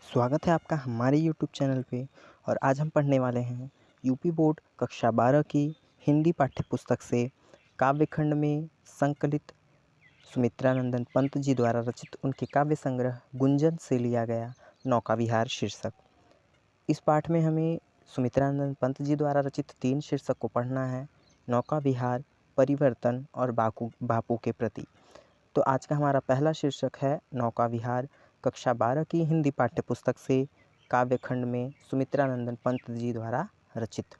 स्वागत है आपका हमारे यूट्यूब चैनल पे। और आज हम पढ़ने वाले हैं यूपी बोर्ड कक्षा 12 की हिंदी पाठ्य पुस्तक से काव्यखंड में संकलित सुमित्रा नंदन पंत जी द्वारा रचित उनके काव्य संग्रह गुंजन से लिया गया नौका विहार शीर्षक। इस पाठ में हमें सुमित्रा नंदन पंत जी द्वारा रचित 3 शीर्षक को पढ़ना है: नौका विहार, परिवर्तन और बापू के प्रति। तो आज का हमारा पहला शीर्षक है नौका विहार, कक्षा 12 की हिंदी पाठ्य पुस्तक से काव्यखंड में सुमित्रा नंदन पंत जी द्वारा रचित।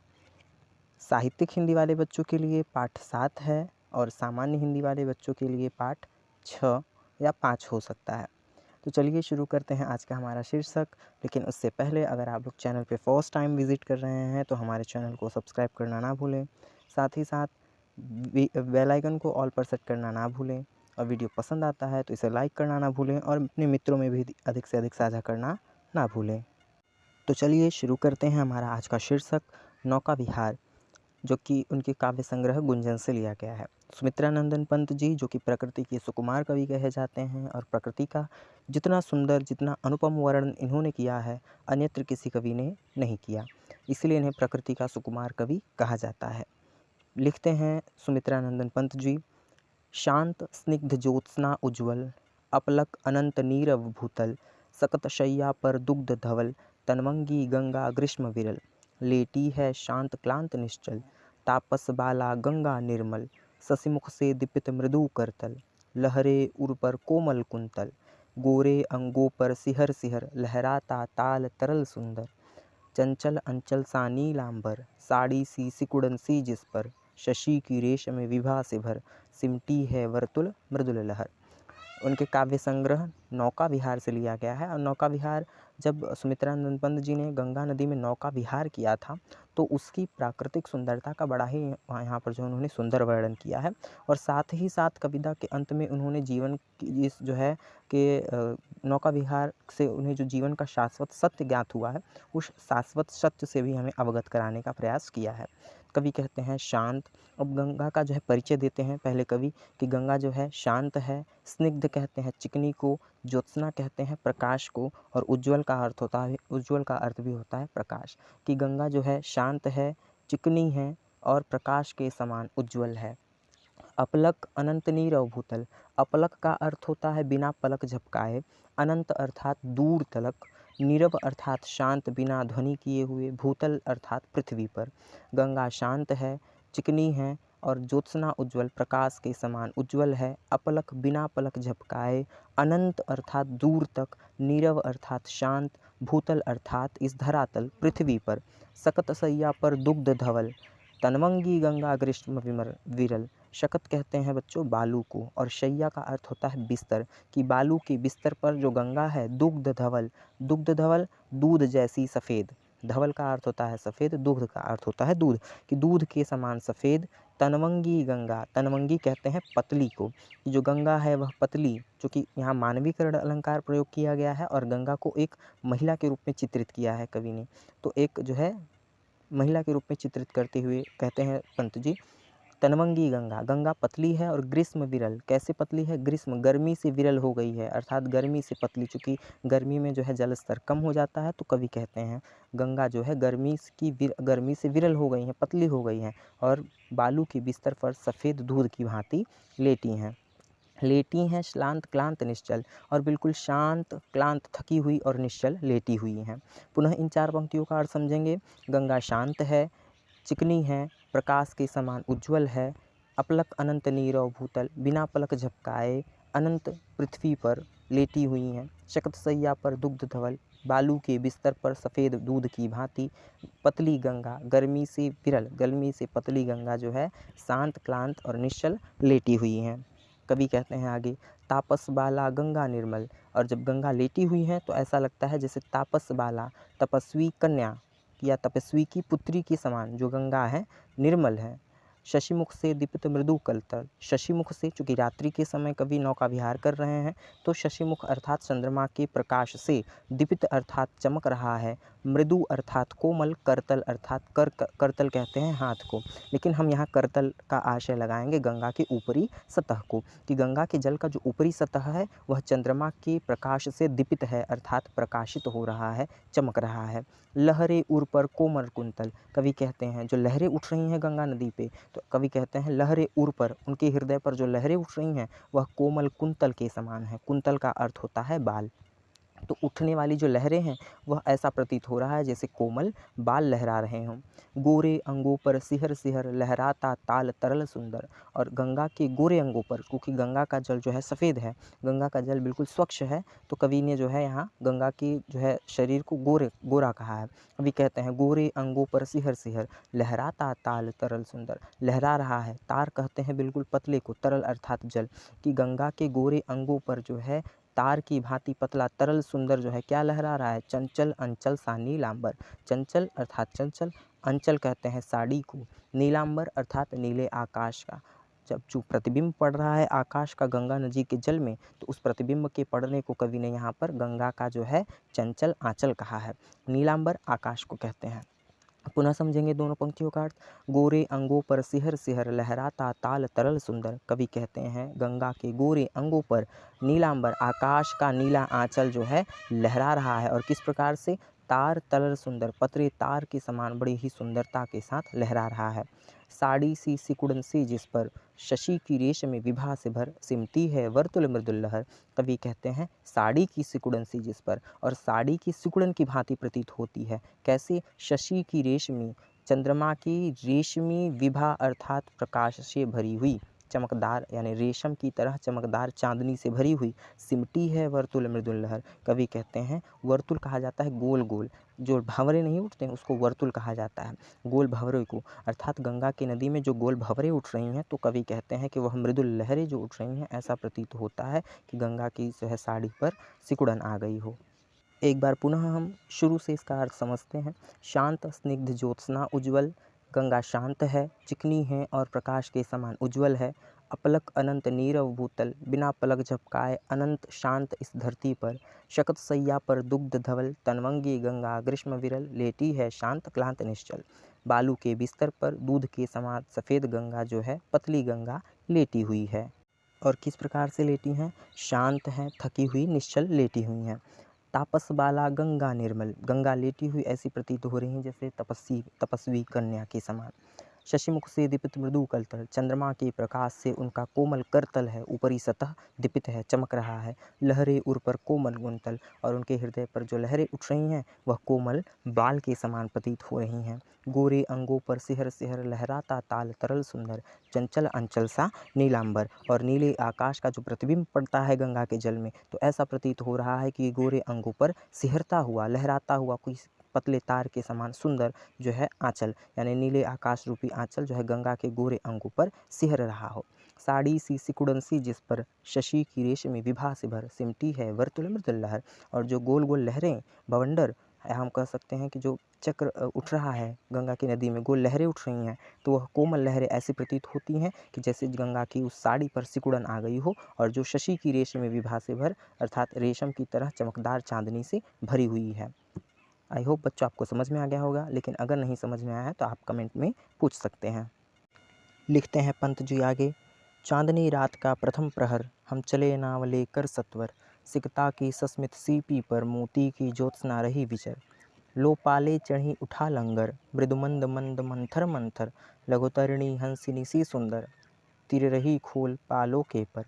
साहित्यिक हिंदी वाले बच्चों के लिए पाठ 7 है और सामान्य हिंदी वाले बच्चों के लिए पाठ 6 या 5 हो सकता है। तो चलिए शुरू करते हैं आज का हमारा शीर्षक। लेकिन उससे पहले अगर आप लोग चैनल पे फर्स्ट टाइम विजिट कर रहे हैं तो हमारे चैनल को सब्सक्राइब करना ना भूलें, साथ ही साथ बेल आइकन को ऑल पर सेट करना ना भूलें, और वीडियो पसंद आता है तो इसे लाइक करना ना भूलें और अपने मित्रों में भी अधिक से अधिक साझा करना ना भूलें। तो चलिए शुरू करते हैं हमारा आज का शीर्षक नौका विहार, जो कि उनके काव्य संग्रह गुंजन से लिया गया है। सुमित्रा नंदन पंत जी जो कि प्रकृति के सुकुमार कवि कहे जाते हैं, और प्रकृति का जितना सुंदर, जितना अनुपम वर्णन इन्होंने किया है अन्यत्र किसी कवि ने नहीं किया, इसलिए इन्हें प्रकृति का सुकुमार कवि कहा जाता है। लिखते हैं सुमित्रा नंदन पंत जी: शांत स्निग्ध ज्योत्स्ना उज्ज्वल, अपलक अनंत नीरव भूतल, सकत शय्या पर दुग्ध धवल, तन्वंगी गंगा ग्रीष्म विरल, लेटी है शांत क्लांत निश्चल, तापस बाला गंगा निर्मल, शशिमुख से दीपित मृदु करतल, लहरे उर पर कोमल कुंतल, गोरे अंगों पर सिहर सिहर, लहराता ताल तरल सुंदर, चंचल अंचल सा नीलांबर, साड़ी सी सिकुड़न सी जिस पर, शशि की रेशम विभा से भर, सिमटी है वर्तुल मृदुल लहर। उनके काव्य संग्रह नौका विहार से लिया गया है। और नौका विहार, जब सुमित्रा नंदन पंत जी ने गंगा नदी में नौका विहार किया था तो उसकी प्राकृतिक सुंदरता का बड़ा ही यहाँ पर जो उन्होंने सुंदर वर्णन किया है। और साथ ही साथ कविता के अंत में उन्होंने जीवन की इस जो है कि नौका विहार से उन्हें जो जीवन का शाश्वत सत्य ज्ञात हुआ है, उस शाश्वत सत्य से भी हमें अवगत कराने का प्रयास किया है। कवि कहते हैं शांत। अब गंगा का जो है परिचय देते हैं पहले कवि कि गंगा जो है शांत है, स्निग्ध कहते हैं चिकनी को, ज्योत्सना कहते हैं प्रकाश को, और उज्ज्वल का अर्थ होता है, उज्ज्वल का अर्थ भी होता है प्रकाश। कि गंगा जो है शांत है, चिकनी है और प्रकाश के समान उज्ज्वल है। अपलक अनंत नीरव भूतल, अपलक का अर्थ होता है बिना पलक झपकाए, अनंत अर्थात दूर तलक, नीरव अर्थात शांत बिना ध्वनि किए हुए, भूतल अर्थात पृथ्वी पर। गंगा शांत है, चिकनी है और ज्योत्सना उज्ज्वल प्रकाश के समान उज्ज्वल है। अपलक बिना पलक झपकाए, अनंत अर्थात दूर तक, नीरव अर्थात शांत, भूतल अर्थात इस धरातल पृथ्वी पर, सकत सैया पर दुग्ध धवल, तन्वंगी गंगा ग्रीष्म विरल। शकत कहते हैं बच्चों बालू को, और शैया का अर्थ होता है बिस्तर, कि बालू के बिस्तर पर जो गंगा है, दुग्ध धवल, दुग्ध धवल दूध जैसी सफ़ेद, धवल का अर्थ होता है सफ़ेद, दुग्ध का अर्थ होता है दूध, कि दूध के समान सफ़ेद। तन्वंगी गंगा, तन्वंगी कहते हैं पतली को, कि जो गंगा है वह पतली, जो कि यहाँ मानवीकरण अलंकार प्रयोग किया गया है और गंगा को एक महिला के रूप में चित्रित किया है कवि ने। तो एक जो है महिला के रूप में चित्रित करते हुए कहते हैं पंत जी, तन्वंगी गंगा, गंगा पतली है और ग्रीष्म विरल, कैसे पतली है? ग्रीष्म गर्मी से विरल हो गई है, अर्थात गर्मी से पतली, चूँकि गर्मी में जो है जल स्तर कम हो जाता है, तो कवि कहते हैं गंगा जो है गर्मी से विरल हो गई हैं, पतली हो गई हैं, और बालू के बिस्तर पर सफ़ेद दूध की भांति लेटी हैं। लेटी हैं श्लांत क्लांत निश्चल, और बिल्कुल शांत, क्लांत, थकी हुई और निश्चल लेटी हुई हैं। पुनः इन 4 पंक्तियों का अर्थ समझेंगे। गंगा शांत है, चिकनी है, प्रकाश के समान उज्ज्वल है, अपलक अनंत नीरव भूतल, बिना पलक झपकाए अनंत पृथ्वी पर लेटी हुई हैं। शकत सैया पर दुग्ध धवल, बालू के बिस्तर पर सफ़ेद दूध की भांति। पतली गंगा, गर्मी से विरल, गर्मी से पतली गंगा जो है शांत, क्लांत और निश्चल लेटी हुई हैं। कवि कहते हैं आगे, तापस बाला गंगा निर्मल, और जब गंगा लेटी हुई है तो ऐसा लगता है जैसे तापस बाला, तपस्वी कन्या या तपस्वी की पुत्री के समान जो गंगा है निर्मल है, शशिमुख से दीप्त मृदु कलतल। शशिमुख से, चूँकि रात्रि के समय कवि नौका विहार कर रहे हैं, तो शशिमुख अर्थात चंद्रमा के प्रकाश से, दीप्त अर्थात चमक रहा है, मृदु अर्थात कोमल, करतल अर्थात करतल कहते हैं हाथ को, लेकिन हम यहाँ करतल का आशय लगाएंगे गंगा के ऊपरी सतह को, कि गंगा के जल का जो ऊपरी सतह है वह चंद्रमा के प्रकाश से दीपित है अर्थात प्रकाशित हो रहा है, चमक रहा है। लहरे उर पर कोमल कुंतल, कवि कहते हैं जो लहरें उठ रही हैं गंगा नदी पे, तो कवि कहते हैं लहरें उर पर, उनके हृदय पर जो लहरें उठ रही हैं वह कोमल कुंतल के समान है। कुंतल का अर्थ होता है बाल, तो उठने वाली जो लहरें हैं वह ऐसा प्रतीत हो रहा है जैसे कोमल बाल लहरा रहे हों। गोरे अंगों पर सिहर सिहर लहराता ताल तरल सुंदर, और गंगा के गोरे अंगों पर, क्योंकि गंगा का जल जो है सफ़ेद है, गंगा का जल बिल्कुल स्वच्छ है, तो कवि ने जो है यहाँ गंगा की जो है शरीर को गोरा कहा है। कवि कहते हैं गोरे अंगों पर सिहर सिहर लहराता ताल तरल सुंदर, लहरा रहा है, तार कहते हैं बिल्कुल पतले को, तरल अर्थात जल, कि गंगा के गोरे अंगों पर जो है तार की भांति पतला तरल सुंदर जो है क्या लहरा रहा है, चंचल अंचल सा नीलांबर। चंचल अर्थात चंचल, अंचल कहते हैं साड़ी को, नीलांबर अर्थात नीले आकाश का। जब जो प्रतिबिंब पड़ रहा है आकाश का गंगा नदी के जल में, तो उस प्रतिबिंब के पड़ने को कवि ने यहाँ पर गंगा का जो है चंचल आंचल कहा है। नीलांबर आकाश को कहते हैं। पुनः समझेंगे दोनों पंक्तियों का अर्थ। गोरे अंगों पर सिहर सिहर लहराता ताल तरल सुंदर, कवि कहते हैं गंगा के गोरे अंगों पर नीलांबर आकाश का नीला आंचल जो है लहरा रहा है, और किस प्रकार से, तार तरल सुंदर, पतरे तार के समान बड़ी ही सुंदरता के साथ लहरा रहा है। साड़ी सी सिकुड़न सी जिस पर शशि की रेशमी विभा से भर, सिमटी है वर्तुल मृदुल लहर, कवि कहते हैं साड़ी की सिकुड़न सी जिस पर, और साड़ी की सिकुड़न की भांति प्रतीत होती है, कैसे, शशि की रेशमी, चंद्रमा की रेशमी विभा अर्थात प्रकाश से भरी हुई, चमकदार यानी रेशम की तरह चमकदार चांदनी से भरी हुई, सिमटी है वर्तुल मृदुल लहर। कवि कहते हैं वर्तुल कहा जाता है गोल गोल, जो भंवरे नहीं उठते हैं उसको वर्तुल कहा जाता है, गोल भंवरे को, अर्थात गंगा की नदी में जो गोल भंवरे उठ रही हैं, तो कवि कहते हैं कि वह मृदुल लहरें जो उठ रही हैं, ऐसा प्रतीत होता है कि गंगा की जो है साड़ी पर सिकुड़न आ गई हो। एक बार पुनः हम शुरू से इसका अर्थ समझते हैं। शांत स्निग्ध ज्योत्सना उज्ज्वल, गंगा शांत है, चिकनी है और प्रकाश के समान उज्ज्वल है। अपलक अनंत नीरव भूतल, बिना पलक झपकाए अनंत शांत इस धरती पर। शकत सैया पर दुग्ध धवल, तनवंगी गंगा ग्रीष्म विरल, लेटी है शांत क्लांत निश्चल। बालू के बिस्तर पर दूध के समान सफ़ेद गंगा जो है, पतली गंगा लेटी हुई है। और किस प्रकार से लेटी हैं, शांत हैं, थकी हुई, निश्चल लेटी हुई हैं। तापस बाला गंगा निर्मल, गंगा लेटी हुई ऐसी प्रतीत हो रही हैं जैसे तपस्वी कन्या के समान। शशिमुख से दीपित मृदु कलतल, चंद्रमा के प्रकाश से उनका कोमल करतल है, ऊपरी सतह दीपित है, चमक रहा है। लहरें उर पर कोमल गुंतल, और उनके हृदय पर जो लहरें उठ रही हैं वह कोमल बाल के समान प्रतीत हो रही हैं। गोरे अंगों पर सिहर सिहर लहराता ताल तरल सुंदर, चंचल अंचल सा नीलांबर, और नीले आकाश का जो प्रतिबिंब पड़ता है गंगा के जल में, तो ऐसा प्रतीत हो रहा है कि गोरे अंगों पर सिहरता हुआ, लहराता हुआ कोई पतले तार के समान सुंदर जो है आंचल, यानी नीले आकाश रूपी आंचल जो है गंगा के गोरे अंगों पर सिहर रहा हो। साड़ी सी सिकुड़न सी जिस पर शशि की रेशमी विभा से भर, सिमटी है वर्तुल मृदुल लहर, और जो गोल गोल लहरें, बवंडर, हम कह सकते हैं कि जो चक्र उठ रहा है गंगा की नदी में, गोल लहरें उठ रही हैं, तो वह कोमल लहरें ऐसी प्रतीत होती हैं कि जैसे गंगा की उस साड़ी पर सिकुड़न आ गई हो, और जो शशि की रेशमी विभा से भर अर्थात रेशम की तरह चमकदार चांदनी से भरी हुई है। आई होप बच्चों आपको समझ में आ गया होगा, लेकिन अगर नहीं समझ में आया है तो आप कमेंट में पूछ सकते हैं। लिखते हैं पंत जी आगे। चांदनी रात का प्रथम प्रहर, हम चले नाव लेकर सत्वर, सिकता की सस्मित सीपी पर मोती की ज्योत्सना रही विचर। लो पाले चढ़ी उठा लंगर, मृदुमंद मंद मंथर मंथर, लघुतरणी हंसिनी सी सुंदर, तिर रही खोल पालों के पर।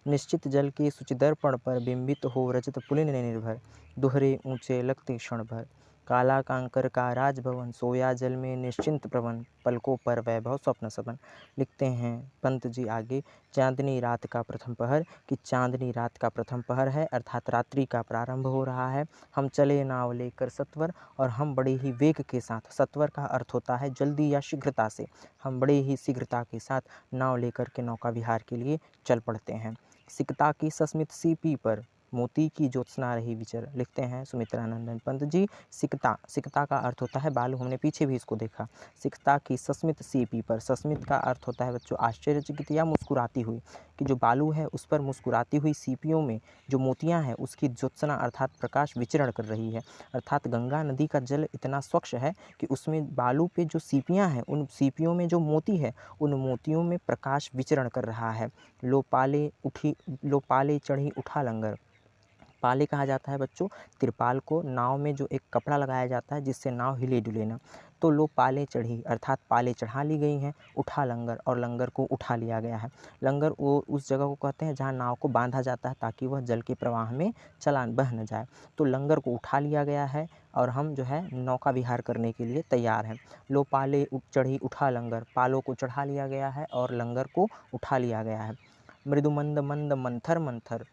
निश्चित जल के सुचिदर्पण पर बिंबित हो रजत पुलिन निर्भर, दोहरे ऊंचे लगते क्षण भर। काला कांकर का राजभवन, सोया जल में निश्चिंत प्रवन, पलकों पर वैभव स्वप्न सपन। लिखते हैं पंत जी आगे, चांदनी रात का प्रथम पहर, कि चांदनी रात का प्रथम पहर है अर्थात रात्रि का प्रारंभ हो रहा है। हम चले नाव लेकर सत्वर, और हम बड़े ही वेग के साथ, सत्वर का अर्थ होता है जल्दी या शीघ्रता से, हम बड़े ही शीघ्रता के साथ नाव लेकर के नौका विहार के लिए चल पड़ते हैं। सिकता की सस्मित सीपी पर, मोती की ज्योत्सना रही विचर। लिखते हैं सुमित्रानंदन पंत जी। सिकता, सिकता का अर्थ होता है बालू, हमने पीछे भी इसको देखा। सिकता की सस्मित सीपी पर, सस्मित का अर्थ होता है बच्चों आश्चर्यचकित या मुस्कुराती हुई, कि जो बालू है उस पर मुस्कुराती हुई सीपियों में जो मोतियां हैं उसकी ज्योत्सना अर्थात प्रकाश विचरण कर रही है। अर्थात गंगा नदी का जल इतना स्वच्छ है कि उसमें बालू पे जो सीपियां हैं उन सीपियों में जो मोती है उन मोतियों में प्रकाश विचरण कर रहा है। लो पाले चढ़ी उठा लंगर। पाले कहा जाता है बच्चों तिरपाल को, नाव में जो एक कपड़ा लगाया जाता है जिससे नाव हिले डुले ना। तो लो पाले चढ़ी अर्थात पाले चढ़ा ली गई हैं, उठा लंगर और लंगर को उठा लिया गया है। लंगर वो उस जगह को कहते हैं जहाँ नाव को बांधा जाता है ताकि वह जल के प्रवाह में चलान बह न जाए। तो लंगर को उठा लिया गया है और हम जो है नौका विहार करने के लिए तैयार हैं। लो पाले चढ़ी उठा लंगर, पालों को चढ़ा लिया गया है और लंगर को उठा लिया गया है। मृदु मंद मंद मंथर मंथर,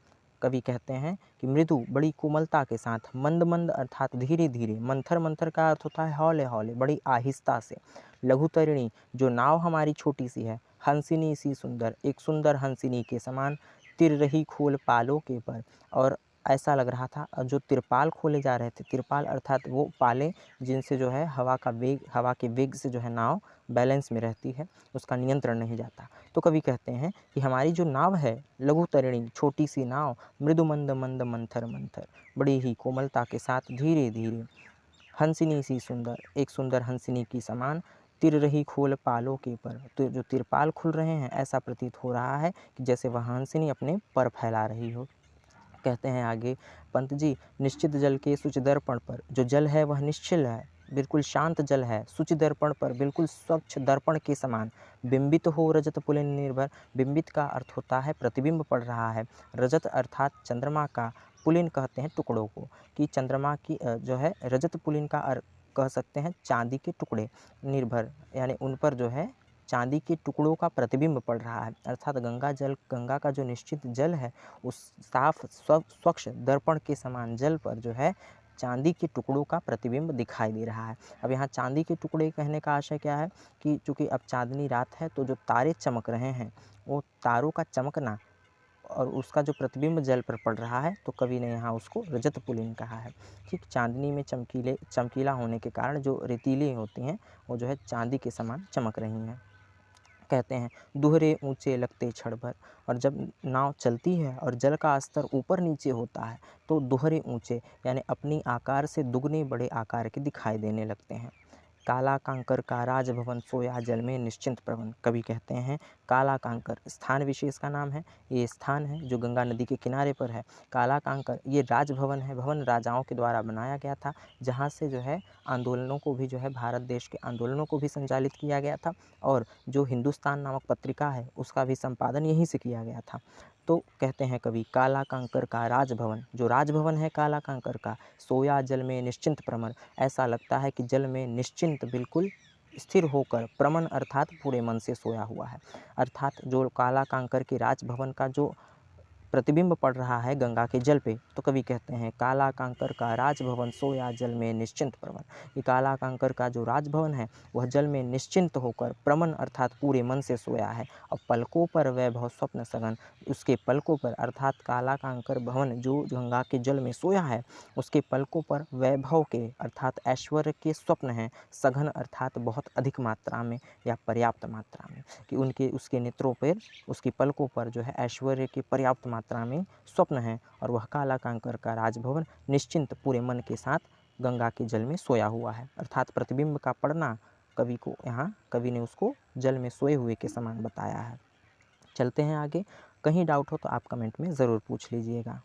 कवि कहते हैं कि मृदु बड़ी कोमलता के साथ, मंद मंद अर्थात धीरे धीरे, मंथर मंथर का अर्थ होता है हौले हौले बड़ी आहिस्ता से। लघुतरिणी जो नाव हमारी छोटी सी है, हंसिनी सी सुंदर, एक सुंदर हंसिनी के समान, तिर रही खोल पालों के पर, और ऐसा लग रहा था जो तिरपाल खोले जा रहे थे, तिरपाल अर्थात वो पाले जिनसे जो है हवा के वेग से जो है नाव बैलेंस में रहती है, उसका नियंत्रण नहीं जाता। तो कवि कहते हैं कि हमारी जो नाव है लघु तरिणी छोटी सी नाव, मृदु मंद मंद मंथर मंथर बड़ी ही कोमलता के साथ धीरे धीरे, हंसिनी सी सुंदर एक सुंदर हंसिनी की समान, तिर रही खोल पालों के पर, तो जो तिरपाल खुल रहे हैं ऐसा प्रतीत हो रहा है कि जैसे वह हंसिनी अपने पर फैला रही हो। कहते हैं आगे पंत जी, निश्चित जल के सुच दर्पण पर, जो जल है वह निश्चल है, बिल्कुल शांत जल है, सुच दर्पण पर बिल्कुल स्वच्छ दर्पण के समान, बिंबित हो रजत पुलिन निर्भर, बिंबित का अर्थ होता है प्रतिबिंब पड़ रहा है, रजत अर्थात चंद्रमा का, पुलिन कहते हैं टुकड़ों को, कि चंद्रमा की जो है रजत पुलिन का कह सकते हैं चांदी के टुकड़े, निर्भर यानी उन पर जो है चांदी के टुकड़ों का प्रतिबिंब पड़ रहा है। अर्थात गंगा का जो निश्चित जल है उस साफ स्वच्छ दर्पण के समान जल पर जो है चांदी के टुकड़ों का प्रतिबिंब दिखाई दे रहा है। अब यहाँ चांदी के टुकड़े कहने का आशय क्या है कि चूँकि अब चांदनी रात है तो जो तारे चमक रहे हैं वो तारों का चमकना और उसका जो प्रतिबिंब जल पर पड़ रहा है, तो कवि ने यहाँ उसको रजत पुलिन कहा है। ठीक, चांदनी में चमकीला होने के कारण जो रेतीली होती हैं वो जो है चांदी के समान चमक रही हैं। कहते हैं दोहरे ऊंचे लगते क्षण भर, और जब नाव चलती है और जल का स्तर ऊपर नीचे होता है तो दोहरे ऊंचे यानी अपनी आकार से दुगने बड़े आकार के दिखाई देने लगते हैं। काला कांकर का राजभवन सोया जल में निश्चिंत प्रवन, कवि कहते हैं काला कांकर स्थान विशेष का नाम है, ये स्थान है जो गंगा नदी के किनारे पर है। काला कांकर ये राजभवन है, भवन राजाओं के द्वारा बनाया गया था, जहाँ से जो है आंदोलनों को भी जो है भारत देश के आंदोलनों को भी संचालित किया गया था, और जो हिंदुस्तान नामक पत्रिका है उसका भी संपादन यहीं से किया गया था। तो कहते हैं कवि काला कांकर का राजभवन, जो राजभवन है काला कांकर का, सोया जल में निश्चिंत प्रमर, ऐसा लगता है कि जल में निश्चिंत बिल्कुल स्थिर होकर, प्रमन अर्थात पूरे मन से सोया हुआ है। अर्थात जो काला कांकर के राजभवन का जो प्रतिबिंब पड़ रहा है गंगा के जल पे, तो कवि कहते हैं काला कांकर का राजभवन सोया जल में निश्चिंत प्रमन। ये काला कांकर का जो राजभवन है वह जल में निश्चिंत होकर प्रमन अर्थात पूरे मन से सोया है, और पलकों पर वैभव स्वप्न सघन, उसके पलकों पर अर्थात काला कांकर भवन जो गंगा के जल में सोया है उसके पलकों पर वैभव के अर्थात ऐश्वर्य के स्वप्न हैं, सघन अर्थात बहुत अधिक मात्रा में या पर्याप्त मात्रा में, कि उसके नेत्रों पर उसकी पलकों पर जो है ऐश्वर्य के पर्याप्त मात्रा में स्वप्न है, और वह काला कांकर का राजभवन निश्चिंत पूरे मन के साथ गंगा के जल में सोया हुआ है। अर्थात प्रतिबिंब का पड़ना कवि ने उसको जल में सोए हुए के समान बताया है। चलते हैं आगे, कहीं डाउट हो तो आप कमेंट में ज़रूर पूछ लीजिएगा।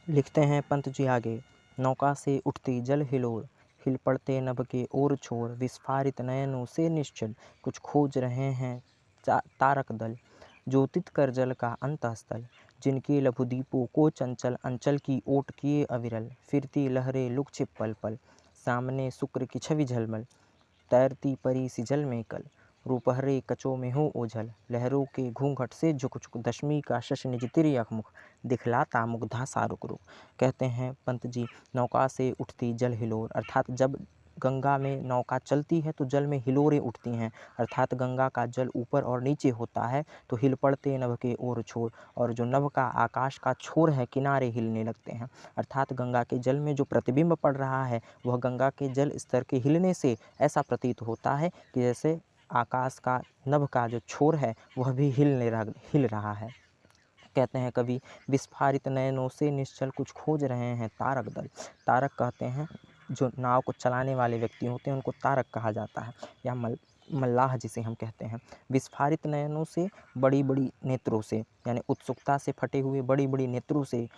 लिखते हैं पंत जी आगे, नौका से उठती जल हिलोर, हिल पड़ते नभ के ओर छोर, विस्फारित नयनों से निश्चल, कुछ खोज रहे हैं तारक दल, ज्योतित कर जल का अंतःस्थल, जिनके लघुदीपों को चंचल अंचल की ओट किए अविरल, फिरती लहरें लुक छिप पल पल, सामने शुक्र की छवि झलमल, तैरती परी सी जल में कल, रूपहरे कचों में हो ओझल, लहरों के घूंघट से झुक झुक, दशमी का शश निज तिर्यक अखमुख, दिखलाता मुग्धा सा रुक रुक। कहते हैं पंत जी, नौका से उठती जल हिलोर, अर्थात जब गंगा में नौका चलती है तो जल में हिलोरें उठती हैं, अर्थात गंगा का जल ऊपर और नीचे होता है तो हिल पड़ते नभ के ओर छोर, और जो नभ का आकाश का छोर है किनारे हिलने लगते हैं। अर्थात गंगा के जल में जो प्रतिबिंब पड़ रहा है वह गंगा के जल स्तर के हिलने से ऐसा प्रतीत होता है कि जैसे आकाश का नभ का जो छोर है वह भी हिल रहा है। कहते हैं कवि, विस्फारित नयनों से निश्चल कुछ खोज रहे हैं तारक दल। तारक कहते हैं जो नाव को चलाने वाले व्यक्ति होते हैं उनको तारक कहा जाता है, या मल्लाह जिसे हम कहते हैं। विस्फारित नयनों से, बड़ी बड़ी नेत्रों से, यानी उत्सुकता से फटे हुए बड़ी बड़ी नेत्रों से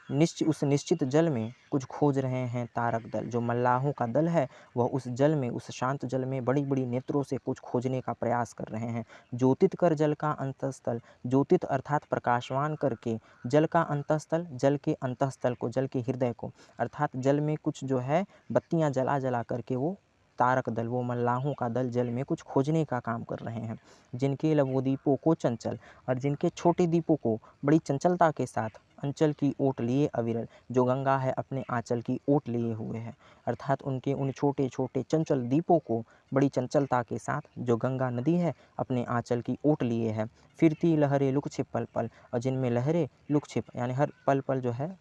उस निश्चित जल में कुछ खोज रहे हैं तारक दल। जो मल्लाहों का दल है वह उस जल में, उस शांत जल में बड़ी बड़ी नेत्रों से कुछ खोजने का प्रयास कर रहे हैं। ज्योतित कर जल का अंतस्थल, ज्योतित अर्थात प्रकाशवान करके जल का अंतस्थल, जल के अंतस्थल को, जल के हृदय को, अर्थात जल में कुछ जो है बत्तियां जला जला करके वो तारक दल, वो मल्लाहों का दल जल में कुछ खोजने का काम कर रहे हैं। जिनके लवोदीपों को चंचल, और जिनके छोटे दीपों को बड़ी चंचलता के साथ अंचल की ओट लिए अविरल, जो गंगा है अपने आंचल की ओट लिए हुए है, अर्थात उनके उन छोटे छोटे चंचल दीपों को बड़ी चंचलता के साथ जो गंगा नदी है अपने आंचल की ओट लिए है। फिरती लहरें लुक छिप पल पल, और जिनमें लहरें लुक छिप यानी हर पल पल जो है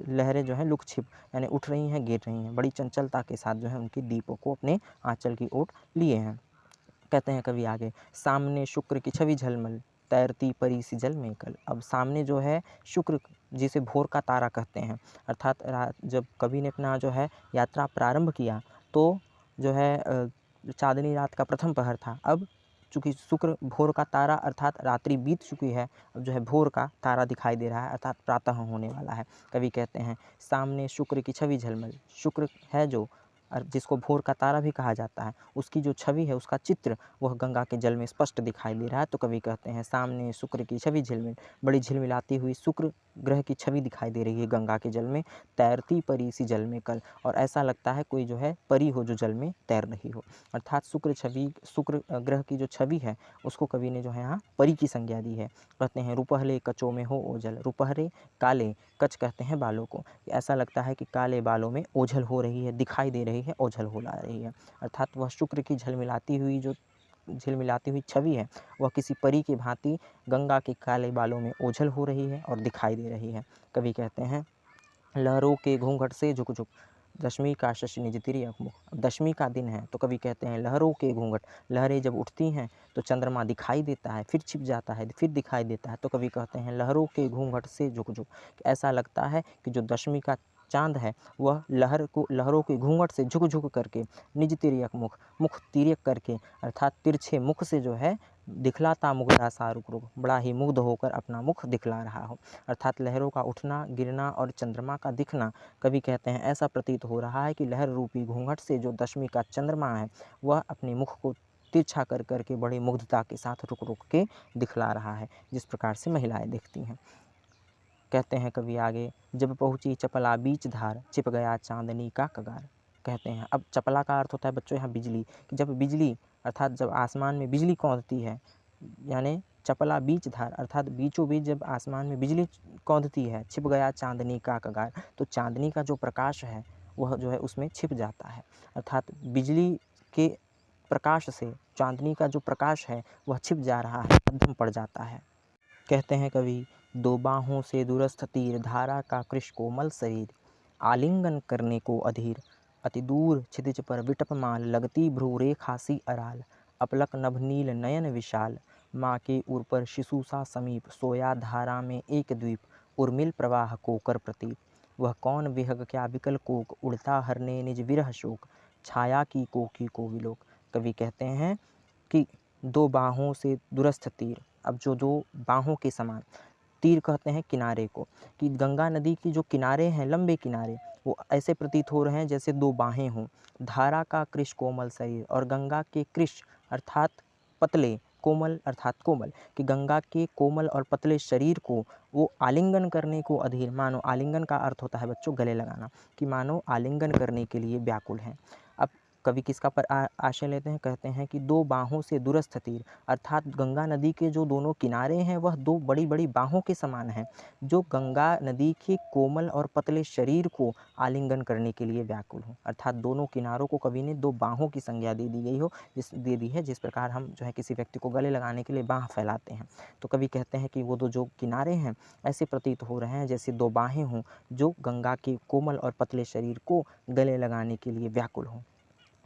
लहरें जो हैं लुक छिप यानी उठ रही हैं, गिर रही हैं, बड़ी चंचलता के साथ जो है उनके दीपों को अपने आंचल की ओट लिए हैं। कहते हैं कवि आगे, सामने शुक्र की छवि झलमल, तैरती परी सी जल में कल। अब सामने जो है शुक्र, जिसे भोर का तारा कहते हैं, अर्थात जब कवि ने अपना जो है यात्रा प्रारंभ किया तो जो है चांदनी रात का प्रथम पहर था। अब चूँकि शुक्र भोर का तारा अर्थात रात्रि बीत चुकी है, अब जो है भोर का तारा दिखाई दे रहा है, अर्थात प्रातः होने वाला है। कवि कहते हैं, सामने शुक्र की छवि झलमल, शुक्र है जो जिसको भोर का तारा भी कहा जाता है, उसकी जो छवि है, उसका चित्र वह गंगा के जल में स्पष्ट दिखाई दे रहा है। तो कवि कहते हैं, सामने शुक्र की छवि झिलमिल, बड़ी झिलमिलाती हुई शुक्र ग्रह की छवि दिखाई दे रही है गंगा के जल में। तैरती परी सी जल में कल, और ऐसा लगता है कोई जो है परी हो जो जल में तैर रही हो, अर्थात शुक्र ग्रह की जो छवि है उसको कवि ने जो है यहाँ परी की संज्ञा दी है। कहते हैं, रुपहले कचों में हो ओझल, रुपहरे काले, कच कहते हैं बालों को, ऐसा लगता है कि काले बालों में ओझल हो रही है, दिखाई दे रही है, ओझल हो ला रही है, अर्थात वह शुक्र की झिलमिलाती हुई छवि है वह किसी परी की भांति गंगा के काले बालों में ओझल हो रही है और दिखाई दे रही है। कवि कहते हैं, लहरों के घूंघट से झुक झुक, दशमी का शशि निज तिर्यक मुख। अब दशमी का दिन है तो कवि कहते हैं, लहरों के घूंघट, लहरें जब उठती हैं तो चंद्रमा दिखाई देता है, फिर छिप जाता है, फिर दिखाई देता है, तो कवि कहते हैं लहरों के घूंघट से झुक झुक, ऐसा लगता है कि जो दशमी का चांद है वह लहरों के घूंघट से झुक झुक करके निज तिर्यक मुख तिर्यक करके, अर्थात तिरछे मुख से जो है दिखलाता मुग्धा सा रुक रुक, बड़ा ही मुग्ध होकर अपना मुख दिखला रहा हो, अर्थात लहरों का उठना गिरना और चंद्रमा का दिखना, कवि कहते हैं ऐसा प्रतीत हो रहा है कि लहर रूपी घूंघट से जो दशमी का चंद्रमा है वह अपने मुख को तिरछा कर करके बड़ी मुग्धता के साथ रुक रुक के दिखला रहा है, जिस प्रकार से महिलाएं दिखती हैं। कहते हैं कवि आगे, जब पहुँची चपला बीच धार, छिप गया चांदनी का कगार। कहते हैं, अब चपला का अर्थ होता है बच्चों यहाँ बिजली, कि जब बिजली अर्थात जब आसमान में बिजली कौंधती है, यानी चपला बीच धार अर्थात बीचों बीच जब आसमान में बिजली कौंधती है, छिप गया चांदनी का कगार, तो चांदनी का जो प्रकाश है वह जो है उसमें छिप जाता है, अर्थात बिजली के प्रकाश से चांदनी का जो प्रकाश है वह छिप जा रहा है, मध्यम पड़ जाता है। कहते हैं कवि, दो बाहों से दुरस्थ तीर, धारा का कृश कोमल शरीर, आलिंगन करने को अधीर, अति दूर क्षितिज पर विटपमाल, लगती भ्रू रेखा सी अराल, अपलक नभनील नयन विशाल, माँ के उर पर शिशु सा समीप, सोया धारा में एक द्वीप, उर्मिल प्रवाह को कर प्रतीप, वह कौन विहग क्या विकल कोक, उड़ता हरने निज विरह शोक, छाया की कोकी को विलोक। कवि कहते हैं कि दो बाहों से दुरस्थ तीर, अब जो दो बाहों के समान, तीर कहते हैं किनारे को, कि गंगा नदी की जो किनारे हैं, लंबे किनारे, वो ऐसे प्रतीत हो रहे हैं जैसे दो बाहें हों। धारा का कृश कोमल शरीर, और गंगा के कृश अर्थात पतले, कोमल अर्थात कोमल, कि गंगा के कोमल और पतले शरीर को वो आलिंगन करने को अधीर, मानो आलिंगन का अर्थ होता है बच्चों गले लगाना, कि मानो आलिंगन करने के लिए व्याकुल हैं। अब कवि किसका पर आशय लेते हैं, कहते हैं कि दो बाहों से दुरस्थ तीर, अर्थात गंगा नदी के जो दोनों किनारे हैं वह दो बड़ी बड़ी बाहों के समान हैं, जो गंगा नदी के कोमल और पतले शरीर को आलिंगन करने के लिए व्याकुल हो। अर्थात दोनों किनारों को कवि ने दो बाहों की संज्ञा दे दी है, जिस प्रकार हम जो है किसी व्यक्ति को गले लगाने के लिए बाह फैलाते हैं। तो कवि कहते हैं कि वो दो जो किनारे हैं ऐसे प्रतीत हो रहे हैं जैसे दो बाहें हों जो गंगा के कोमल और पतले शरीर को गले लगाने के लिए व्याकुल हों।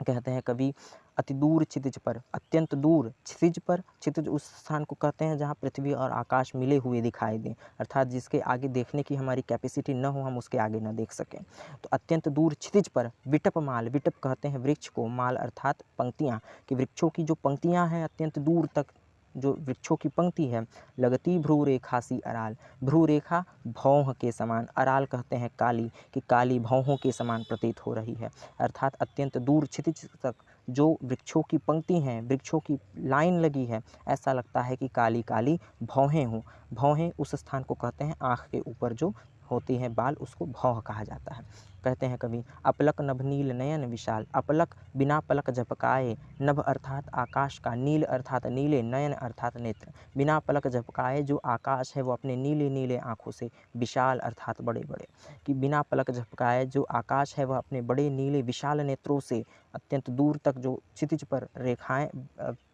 कहते हैं कवि, अति दूर क्षितिज पर, अत्यंत दूर क्षितिज पर, क्षितिज उस स्थान को कहते हैं जहाँ पृथ्वी और आकाश मिले हुए दिखाई दें, अर्थात जिसके आगे देखने की हमारी कैपेसिटी न हो, हम उसके आगे न देख सकें। तो अत्यंत दूर क्षितिज पर विटप माल, विटप कहते हैं वृक्ष को, माल अर्थात पंक्तियाँ, कि वृक्षों की जो पंक्तियाँ हैं अत्यंत दूर तक जो वृक्षों की पंक्ति है, लगती भ्रू रेखा सी अराल, भ्रू रेखा भौह के समान, अराल कहते हैं काली, कि काली भौहों के समान प्रतीत हो रही है। अर्थात अत्यंत दूर क्षितिज तक जो वृक्षों की पंक्ति हैं, वृक्षों की लाइन लगी है, ऐसा लगता है कि काली काली भौहें हों। भौहें उस स्थान को कहते हैं आँख के ऊपर जो होती हैं बाल, उसको भौह कहा जाता है। कहते हैं कवि, अपलक नभ नील नयन विशाल, अपलक बिना पलक झपकाए, नभ अर्थात आकाश का, नील अर्थात नीले, नयन अर्थात नेत्र, बिना पलक झपकाए जो आकाश है वो अपने नीले नीले आँखों से, विशाल अर्थात बड़े बड़े, कि बिना पलक झपकाए जो आकाश है वह अपने बड़े नीले विशाल नेत्रों से अत्यंत दूर तक जो क्षितिज पर रेखाएं,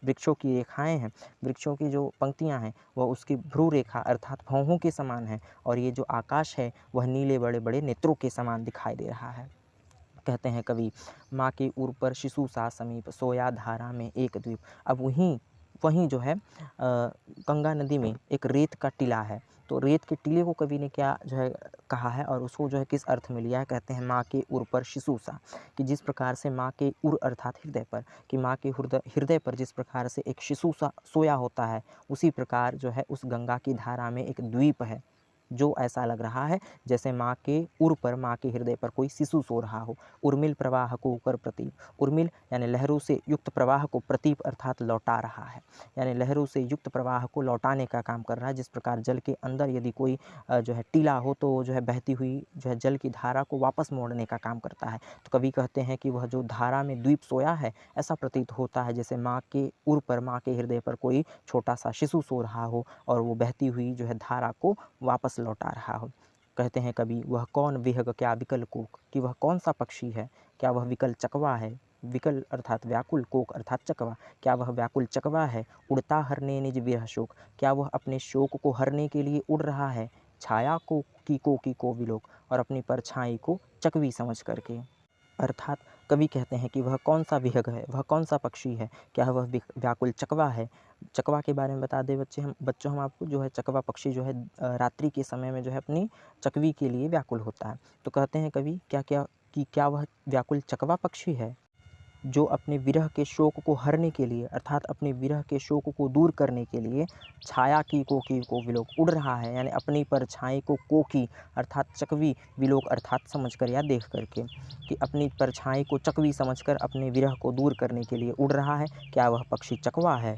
वृक्षों की रेखाएं हैं, वृक्षों की जो पंक्तियां हैं वह उसकी भ्रू रेखा अर्थात भौहों के समान है, और ये जो आकाश है वह नीले बड़े बड़े नेत्रों के समान दिखाई दे रहा है। कहते हैं कवि, माँ के उर पर शिशु सा समीप, सोया धारा में एक द्वीप। अब वहीं जो है गंगा नदी में एक रेत का टीला है, तो रेत के टीले को कवि ने क्या जो है कहा है और उसको जो है किस अर्थ में लिया है। कहते हैं माँ के उर पर शिशु सा, कि जिस प्रकार से माँ के उर अर्थात हृदय पर, कि माँ के हृदय पर जिस प्रकार से एक शिशु सा सोया होता है, उसी प्रकार जो है उस गंगा की धारा में एक द्वीप है, जो ऐसा लग रहा है जैसे माँ के उर पर, माँ के हृदय पर कोई शिशु सो रहा हो। उर्मिल प्रवाह को कर प्रतीप, उर्मिल यानी लहरों से युक्त प्रवाह को, प्रतीप अर्थात लौटा रहा है, यानी लहरों से युक्त प्रवाह को लौटाने का काम कर रहा है। जिस प्रकार जल के अंदर यदि कोई जो है टीला हो तो जो है बहती हुई जो है जल की धारा को वापस मोड़ने का काम करता है। तो कवि कहते हैं कि वह जो धारा में द्वीप सोया है, ऐसा प्रतीत होता है जैसे माँ के उर पर, माँ के हृदय पर कोई छोटा सा शिशु सो रहा हो और वो बहती हुई जो है धारा को वापस लौटा रहा हो। कहते हैं कवि, वह कौन विहग क्या विकल कोक, कि वह कौन सा पक्षी है, क्या वह विकल चकवा है, विकल अर्थात व्याकुल, कोक अर्थात चकवा, क्या वह व्याकुल चकवा है, उड़ता हरने निज विरह शोक, क्या वह अपने शोक को हरने के लिए उड़ रहा है, छाया को की को विलोक, और अपनी परछाई को चकवी समझ करके। अर्थात कवि कहते हैं कि वह कौन सा विहग है, वह कौन सा पक्षी है, क्या वह व्याकुल चकवा है। चकवा के बारे में बता दें बच्चों हम आपको, जो है चकवा पक्षी जो है रात्रि के समय में जो है अपनी चकवी के लिए व्याकुल होता है। तो कहते हैं कवि, क्या वह व्याकुल चकवा पक्षी है जो अपने विरह के शोक को हरने के लिए, अर्थात अपने विरह के शोक को दूर करने के लिए छाया की को विलोक उड़ रहा है, यानी अपनी परछाई को कोकी अर्थात चकवी, विलोक अर्थात समझकर या देख करके, कि अपनी परछाई को चकवी समझकर अपने विरह को दूर करने के लिए उड़ रहा है। क्या वह पक्षी चकवा है।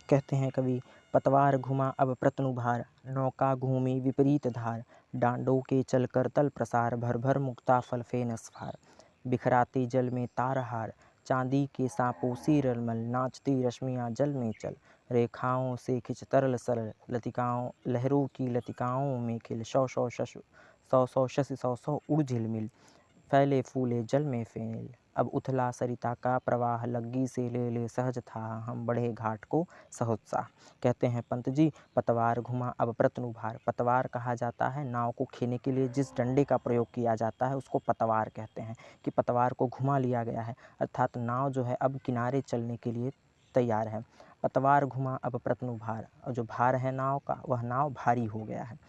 कहते हैं कवि, पतवार घुमा अब प्रतनुभार, नौका घूमी विपरीत धार, डांडों के चल कर तल प्रसार, भर भर मुक्ता फल फेन स्फार, बिखराते जल में तारहार, चांदी के सांपों सी रलमल, नाचती रश्मियाँ जल में चल, रेखाओं से खिंच तरल सरल, लतिकाओं लहरों की लतिकाओं में खिल, सौ सौ शशि सौ सौ उड़ झिलमिल, फैले फूले जल में फैल, अब उथला सरिता का प्रवाह, लग्गी से ले ले सहज था, हम बढ़े घाट को सहोत्साह। कहते हैं पंत जी, पतवार घुमा अब प्रतनुभार, पतवार कहा जाता है नाव को खेने के लिए जिस डंडे का प्रयोग किया जाता है उसको पतवार कहते हैं, कि पतवार को घुमा लिया गया है, अर्थात नाव जो है अब किनारे चलने के लिए तैयार है। पतवार घुमा अब प्रतनुभार, और जो भार है नाव का, वह नाव भारी हो गया है,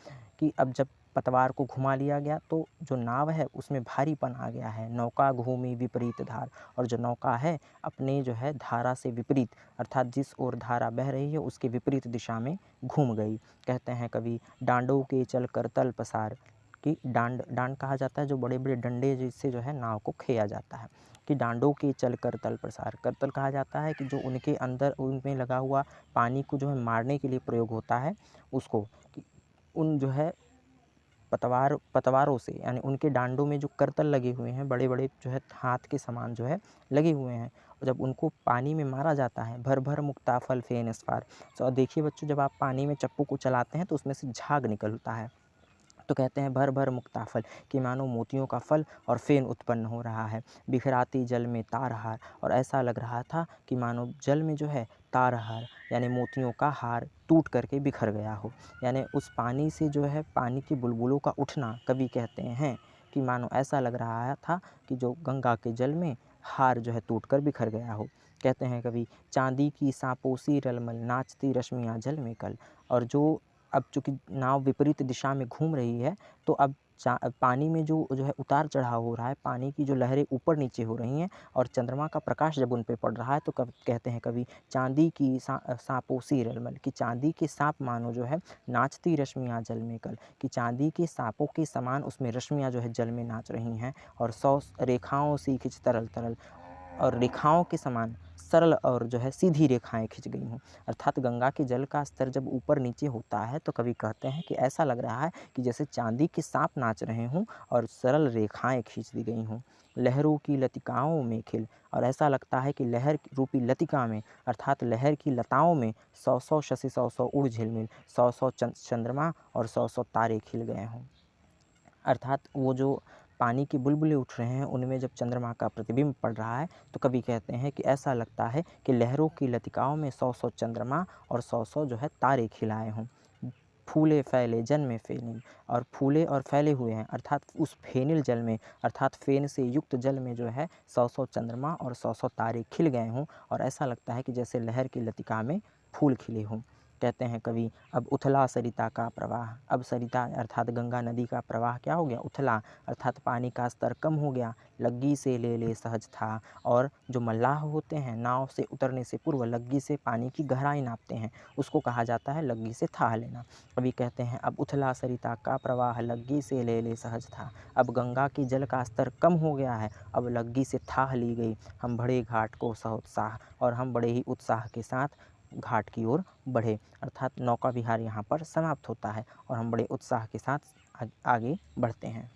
कि अब जब पतवार को घुमा लिया गया तो जो नाव है उसमें भारीपन आ गया है। नौका घूमी विपरीत धार, और जो नौका है अपने जो है धारा से विपरीत, अर्थात जिस ओर धारा बह रही है उसके विपरीत दिशा में घूम गई। कहते हैं कवि, डांडों के चल कर तल पसार, कि डांड कहा जाता है जो बड़े बड़े डंडे जिससे जो है नाव को खेया जाता है, कि डांडों के चल करतल प्रसार, करतल कहा जाता है कि जो उनके अंदर उनमें लगा हुआ पानी को जो है मारने के लिए प्रयोग होता है उसको, कि उन जो है पतवारों से, यानी उनके डांडों में जो करतल लगे हुए हैं, बड़े बड़े जो है हाथ के समान जो है लगे हुए हैं, और जब उनको पानी में मारा जाता है, भर भर मुक्ताफल फेन इस्फार। तो देखिए बच्चों, जब आप पानी में चप्पू को चलाते हैं तो उसमें से झाग निकलता है, तो कहते हैं भर भर मुक्ताफल, कि मानो मोतियों का फल और फेन उत्पन्न हो रहा है। बिखराती जल में तारहार, और ऐसा लग रहा था कि मानो जल में जो है तारहार यानी मोतियों का हार टूट करके बिखर गया हो। यानी उस पानी से जो है पानी के बुलबुलों का उठना, कवि कहते हैं कि मानो ऐसा लग रहा था कि जो गंगा के जल में हार जो है टूट कर बिखर गया हो। कहते हैं कवि, चांदी की सांपोसी रलमल, नाचती रश्मियाँ जल में कल। और जो अब चूँकि नाव विपरीत दिशा में घूम रही है, तो अब पानी में जो है उतार चढ़ाव हो रहा है, पानी की जो लहरें ऊपर नीचे हो रही हैं, और चंद्रमा का प्रकाश जब उन पे पड़ रहा है, तो कहते हैं कवि, चांदी की सांपोसी रलमल, कि चांदी के सांप मानो जो है नाचती रश्मियाँ जल में कल, कि चांदी के सांपों के समान उसमें रश्मियाँ जो है जल में नाच रही हैं, और 100 रेखाओं सी खिंच तरल तरल, और रेखाओं के समान सरल और जो है सीधी रेखाएं खिंच गई हों। अर्थात गंगा के जल का स्तर जब ऊपर नीचे होता है, तो कवि कहते हैं कि ऐसा लग रहा है कि जैसे चांदी के सांप नाच रहे हों और सरल रेखाएं खींच दी गई हों। लहरों की लतिकाओं में खिल, और ऐसा लगता है कि लहर रूपी लतिका में, अर्थात लहर की लताओं में 100 शशि 100 उड़ झिलमिल, 100 चंद्रमा और 100 तारे खिल गए हों। अर्थात वो जो पानी के बुलबुले उठ रहे हैं, उनमें जब चंद्रमा का प्रतिबिंब पड़ रहा है, तो कवि कहते हैं कि ऐसा लगता है कि लहरों की लतिकाओं में 100 चंद्रमा और 100 जो है तारे खिलाए हों। फूले फैले जन में फेनिल, और फूले और फैले हुए हैं, अर्थात उस फेनिल जल में, अर्थात फेन से युक्त जल में जो है 100 चंद्रमा और 100 तारे खिल गए हों, और ऐसा लगता है कि जैसे लहर की लतिका में फूल खिले हों। कहते हैं कवि, अब उथला सरिता का प्रवाह, अब सरिता अर्थात गंगा नदी का प्रवाह क्या हो गया, उथला, अर्थात पानी का स्तर कम हो गया। लग्गी से ले ले सहज था, और जो मल्लाह होते हैं, नाव से उतरने से पूर्व लग्गी से पानी की गहराई नापते हैं, उसको कहा जाता है लग्गी से थाह लेना। कवि कहते हैं, अब उथला सरिता का प्रवाह, लग्गी से ले ले सहज था। अब गंगा के जल का स्तर कम हो गया है, अब लग्गी से थाह ली गई। हम बढ़े घाट को सहोत्साह, और हम बड़े ही उत्साह के साथ घाट की ओर बढ़े, अर्थात नौका विहार यहाँ पर समाप्त होता है, और हम बड़े उत्साह के साथ आगे बढ़ते हैं।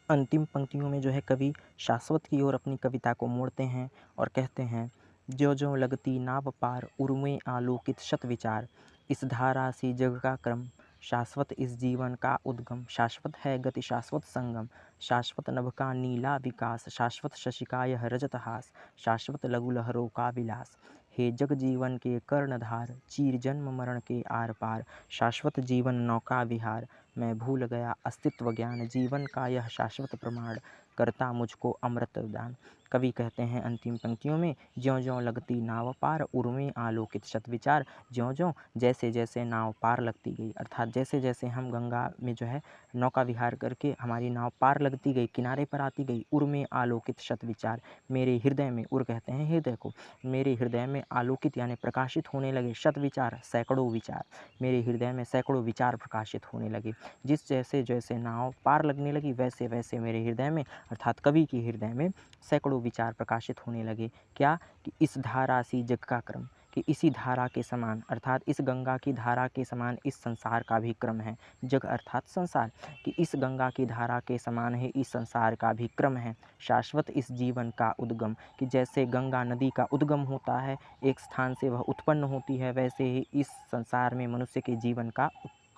अंतिम पंक्तियों में जो है कवि शाश्वत की ओर अपनी कविता को मोड़ते हैं और कहते हैं, ज्यों ज्यों लगती नाव पार, उर्मे आलोकित शत विचार, इस धारा सी जग का क्रम, शाश्वत इस जीवन का उद्गम, शाश्वत है गति शाश्वत संगम, शाश्वत नभ का नीला विकास, शाश्वत शशि का यह रजत हास, शाश्वत लघु लहरों का विलास। हे जग जीवन के कर्णधार, चीर जन्म मरण के आर पार, शाश्वत जीवन नौका विहार, मैं भूल गया अस्तित्व ज्ञान, जीवन का यह शाश्वत प्रमाण, करता मुझको अमृत दान। कवि कहते हैं अंतिम पंक्तियों में, ज्यों ज्यों लगती नाव पार, उर्मे आलोकित शत विचार, ज्यों ज्यों जैसे जैसे नाव पार लगती गई, अर्थात जैसे जैसे हम गंगा में जो है नौका विहार करके हमारी नाव पार लगती गई, किनारे पर आती गई, उर्मे आलोकित शत विचार, मेरे हृदय में, उर कहते हैं हृदय को, मेरे हृदय में आलोकित यानी प्रकाशित होने लगे शत विचार, सैकड़ों विचार, मेरे हृदय में सैकड़ों विचार प्रकाशित होने लगे। जिस जैसे जैसे नाव पार लगने लगी, वैसे वैसे मेरे हृदय में, अर्थात कवि के हृदय में सैकड़ों विचार प्रकाशित होने लगे। क्या, कि इस धारा सी जग का क्रम, कि इसी धारा के समान, अर्थात इस गंगा की धारा के समान इस संसार का भी क्रम है। जग अर्थात संसार, कि इस गंगा की धारा के समान ही इस संसार का भी क्रम है। शाश्वत इस जीवन का उद्गम, कि जैसे गंगा नदी का उद्गम होता है, एक स्थान से वह उत्पन्न होती है, वैसे ही इस संसार में मनुष्य के जीवन का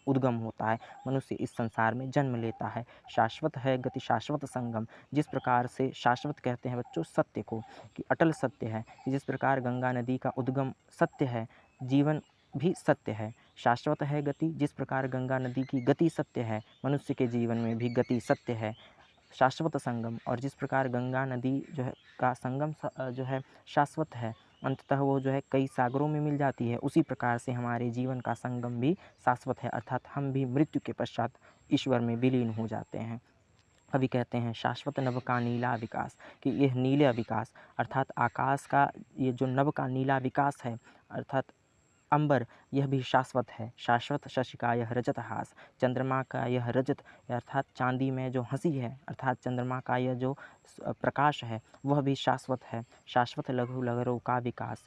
उद्गम होता है, मनुष्य इस संसार में जन्म लेता है। शाश्वत है गति शाश्वत संगम, जिस प्रकार से शाश्वत कहते हैं बच्चों सत्य को, कि अटल सत्य है, जिस प्रकार गंगा नदी का उद्गम सत्य है, जीवन भी सत्य है। शाश्वत है गति, जिस प्रकार गंगा नदी की गति सत्य है, मनुष्य के जीवन में भी गति सत्य है। शाश्वत संगम, और जिस प्रकार गंगा नदी जो है का संगम जो है शाश्वत है, अंततः वो जो है कई सागरों में मिल जाती है, उसी प्रकार से हमारे जीवन का संगम भी शाश्वत है, अर्थात हम भी मृत्यु के पश्चात ईश्वर में विलीन हो जाते हैं। कवि कहते हैं, शाश्वत नभ का नीला विकास, कि यह नीला विकास, अर्थात आकाश का ये जो नभ का नीला विकास है, अर्थात अंबर, यह भी शाश्वत है। शाश्वत शशि का यह रजत हास, चंद्रमा का यह रजत अर्थात चांदी में जो हंसी है, अर्थात चंद्रमा का यह जो प्रकाश है, वह भी शाश्वत है। शाश्वत लघु लहरों का विकास,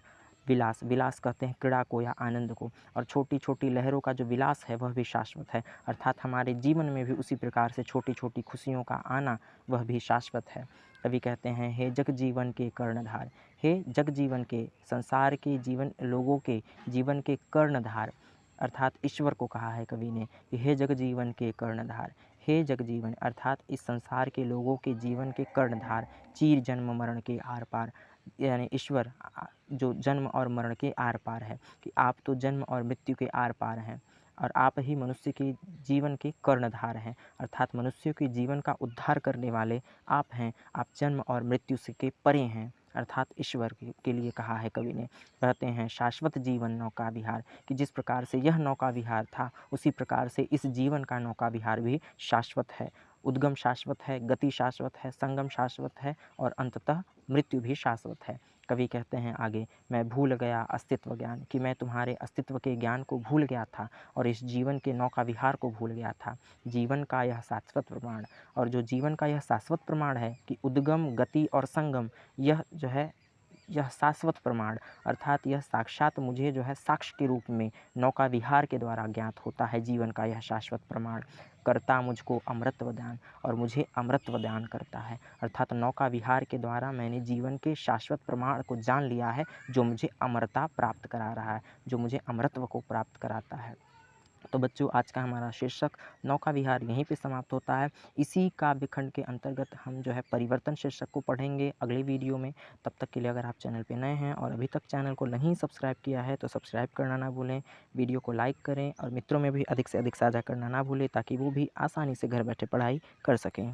विलास, विलास कहते हैं क्रीड़ा को या आनंद को, और छोटी छोटी लहरों का जो विलास है वह भी शाश्वत है, अर्थात हमारे जीवन में भी उसी प्रकार से छोटी छोटी खुशियों का आना वह भी शाश्वत है। कवि कहते हैं, हे जग जीवन के कर्णधार, हे जग जीवन के, संसार के जीवन, लोगों के जीवन के कर्णधार, अर्थात ईश्वर को कहा है कवि ने कि हे जग जीवन के कर्णधार, हे जग जीवन अर्थात इस संसार के लोगों के जीवन के कर्णधार, चीर जन्म मरण के आर पार, यानी ईश्वर जो जन्म और मरण के आर पार है, कि आप तो जन्म और मृत्यु के आर पार हैं और आप ही मनुष्य के जीवन के कर्णधार हैं, अर्थात मनुष्य के जीवन का उद्धार करने वाले आप हैं, आप जन्म और मृत्यु से के परे हैं, अर्थात ईश्वर के लिए कहा है कवि ने। कहते हैं शाश्वत जीवन नौका विहार, कि जिस प्रकार से यह नौका विहार था उसी प्रकार से इस जीवन का नौका विहार भी शाश्वत है, उद्गम शाश्वत है, गति शाश्वत है, संगम शाश्वत है और अंततः मृत्यु भी शाश्वत है। कवि कहते हैं आगे, मैं भूल गया अस्तित्व ज्ञान, कि मैं तुम्हारे अस्तित्व के ज्ञान को भूल गया था और इस जीवन के नौका विहार को भूल गया था। जीवन का यह शाश्वत प्रमाण, और जो जीवन का यह शाश्वत प्रमाण है कि उद्गम, गति और संगम, यह जो है यह शाश्वत प्रमाण, अर्थात यह साक्षात मुझे जो है साक्ष्य के रूप में नौका विहार के द्वारा ज्ञात होता है। जीवन का यह शाश्वत प्रमाण करता मुझको अमृतत्व दान, और मुझे अमृतत्व दान करता है, अर्थात नौका विहार के द्वारा मैंने जीवन के शाश्वत प्रमाण को जान लिया है, जो मुझे अमरता प्राप्त करा रहा है, जो मुझे अमृतत्व को प्राप्त कराता है। तो बच्चों, आज का हमारा शीर्षक नौका विहार यहीं पे समाप्त होता है। इसी काव्य खंड के अंतर्गत हम जो है परिवर्तन शीर्षक को पढ़ेंगे अगले वीडियो में। तब तक के लिए अगर आप चैनल पे नए हैं और अभी तक चैनल को नहीं सब्सक्राइब किया है तो सब्सक्राइब करना ना भूलें, वीडियो को लाइक करें और मित्रों में भी अधिक से अधिक साझा करना ना भूलें, ताकि वो भी आसानी से घर बैठे पढ़ाई कर सकें।